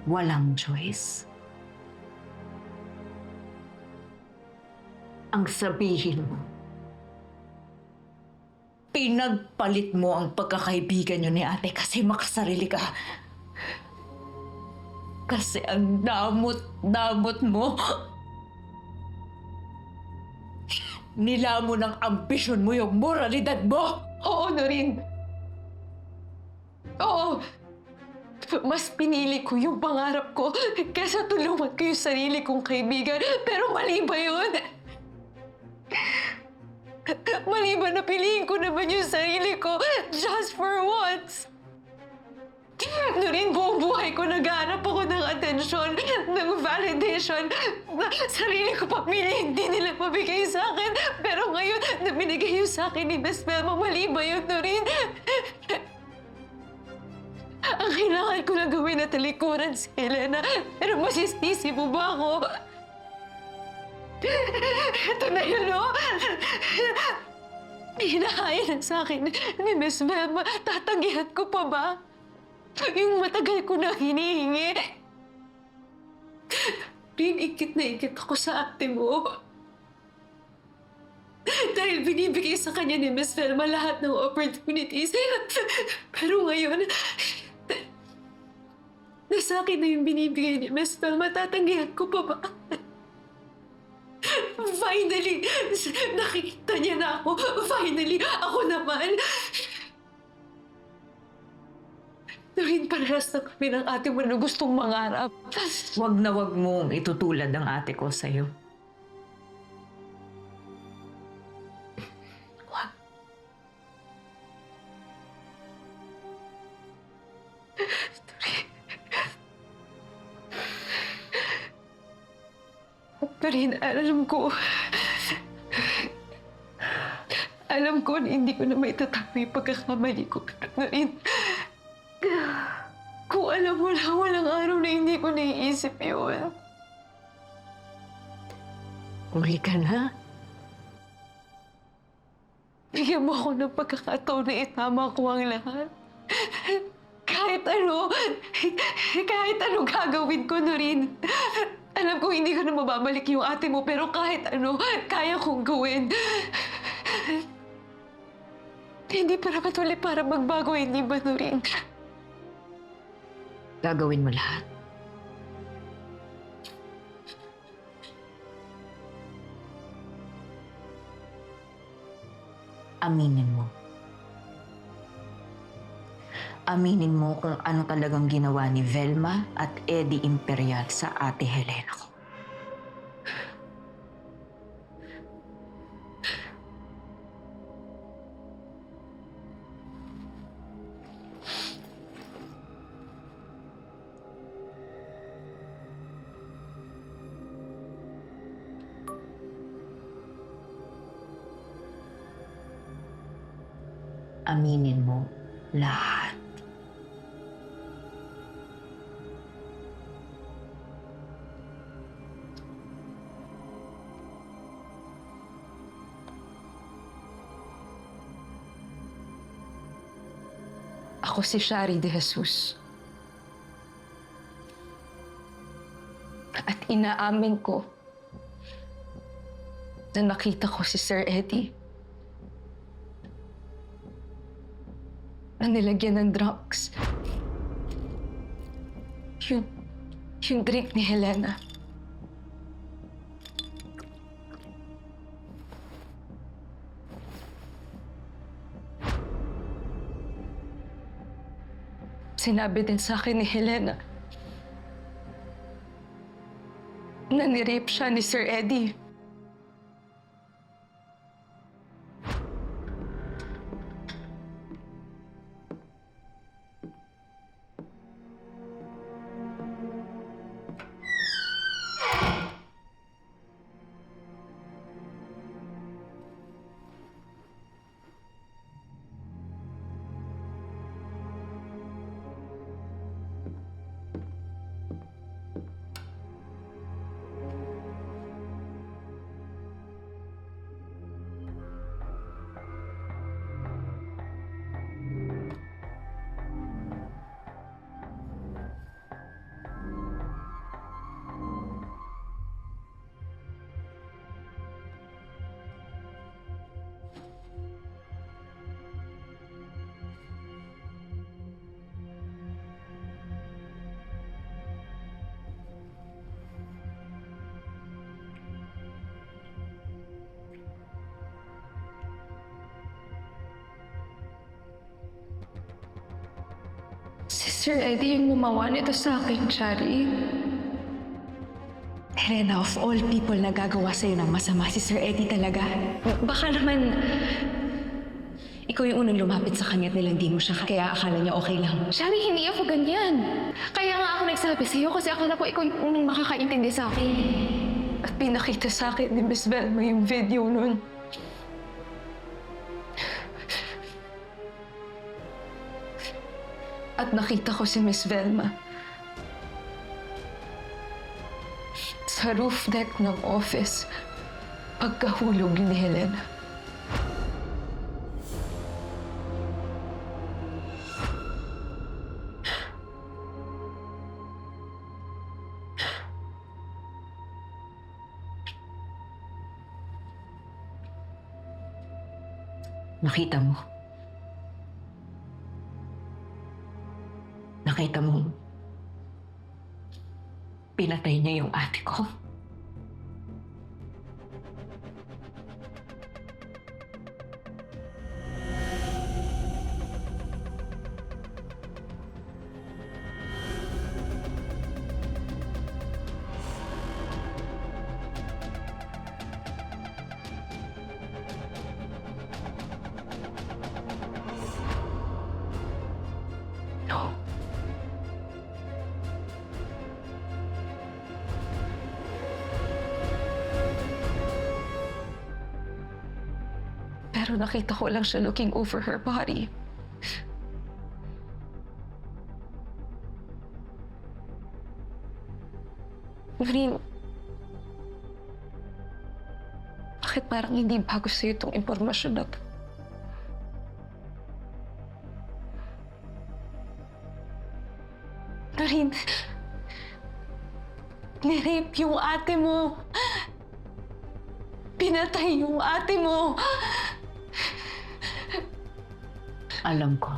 Walang choice. Ang sabihin mo, pinagpalit mo ang pagkakaibigan niyo ni ate kasi makasarili ka. Kasi ang damot-damot mo. Nilamon ng ambisyon mo yung moralidad mo. Oo, Noreen. Oo. Mas pinili ko yung pangarap ko kaysa tulungan ko yung sarili kong kaibigan. Pero mali ba yun? Mali ba na piliin ko naman yung sarili ko just for once? Noon buong buhay ko naghahanap ako ng atensyon, ng validation. Sarili ko papili, hindi nila mabigay sa akin. Pero ngayon, na binigay yun sa akin ni Miss Velma, mali ba yun, Noreen? Ang kailangan ko lang gawin na talikuran si Helena. Pero masisisi mo ba ako? Ito na yun, no? Hinahaya na sa akin ni Miss Velma. Tatanggihan ko pa ba? Yung matagal ko na hinihingi. Ikit na ikit ako sa ate mo. Dahil binibigay sa kanya ni Miss Velma lahat ng opportunities. Pero ngayon, nasa akin na yung binibigay ni Miss Velma. Tatanggihan ko pa ba? Finally, nakikita niya na ako. Finally, ako naman. Noreen, parehas na kami ng ate mo na gustong mangarap. Wag na wag mong itutulad ang ate ko sa'yo. Wag. Noreen, alam ko na hindi ko na maitatapo yung pagkakamali ko. Noreen, kung alam mo lang, walang araw na hindi ko naiisip yun. Uli ka na. Bigyan mo ako ng pagkakataon na itama ko ang lahat. Kahit ano gagawin ko, Noreen. Alam ko hindi ko na mababalik yung ate mo, pero kahit ano, kaya kong gawin. Hindi pa naman ulit para magbago, hindi ba, Noreen? Gagawin mo lahat. Aminin mo. Aminin mo kung ano talagang ginawa ni Velma at Eddie Imperial sa ate Helena ko. Aminin mo lahat. Ako si Shari de Jesus. At inaamin ko na nakita ko si Sir Eddie na nilagyan ng drugs. Yung drink ni Helena. Sinabi din sa akin ni Helena na nirape siya ni Sir Eddie. Si Sir Eddie yung gumawa nito sa akin, Shari. Helena, of all people na gagawa sa'yo ng masama, si Sir Eddie talaga. Baka naman, ikaw yung unang lumapit sa kanya at nilandi mo siya, kaya akala niya okay lang. Shari, hindi ako ganyan. Kaya nga ako nagsabi sa'yo kasi akala ko ikaw yung unang makakaintindi sa akin. At pinakita sa akin ni Miss Velma yung video nun. At nakita ko si Miss Velma sa roof deck ng office pagkahulog ni Helena. Nakita mo. Nakita mo. Pinatay niya yung ate ko. No. Pero nakita ko lang siya looking over her body. Green, bakit parang hindi bago sa'yo itong impormasyon na to? Noreen, nirape yung ate mo. Pinatay yung ate mo. Alam ko.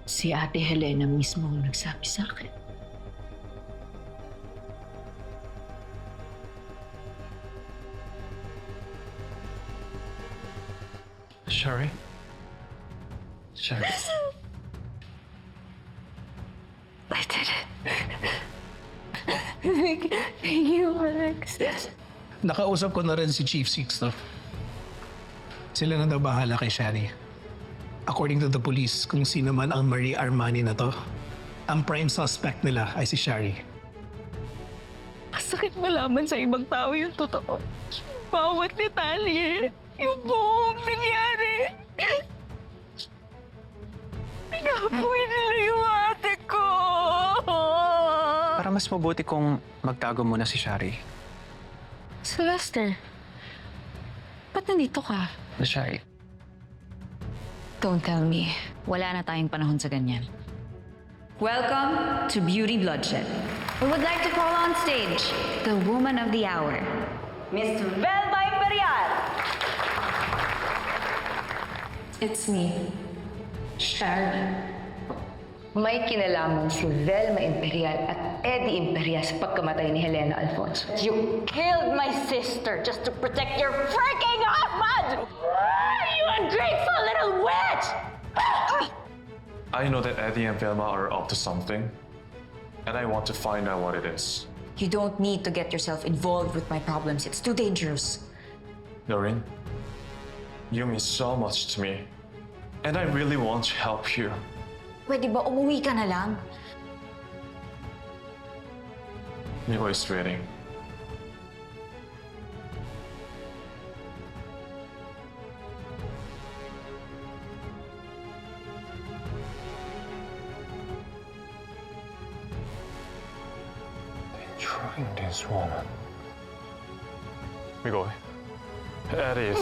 Si Ate Helena mismo ang nagsabi sa akin. Shari? Shari? I did it. Thank you, Alex. Nakausap ko na rin si Chief Sixto. Sila na daw bahala kay Shari. According to the police, kung sino man ang Marie Armani na to, ang prime suspect nila ay si Shari. Masakit malaman sa ibang tao yung totoo. Bawat detalye, yung buong nangyari. Pinapoy nila yung ate ko. Para mas mabuti kung magtago muna si Shari. Sylvester, ba't nandito ka? Shari. Don't tell me. Wala na tayong panahon sa ganyan. Welcome to Beauty Bloodshed. We would like to call on stage the woman of the hour, Miss Velma Imperial. It's me, Sharon. May kinalaman si Velma Imperial at Eddie Imperial sa pagkamatay ni Helena Alfonso. You killed my sister just to protect your freaking husband! You ungrateful little witch! I know that Eddie and Velma are up to something, and I want to find out what it is. You don't need to get yourself involved with my problems. It's too dangerous. Noreen, you mean so much to me, and I really want to help you. Pwede ba umuwi ka na lang? Nico is waiting. Trying this woman. Miko, Eddie is...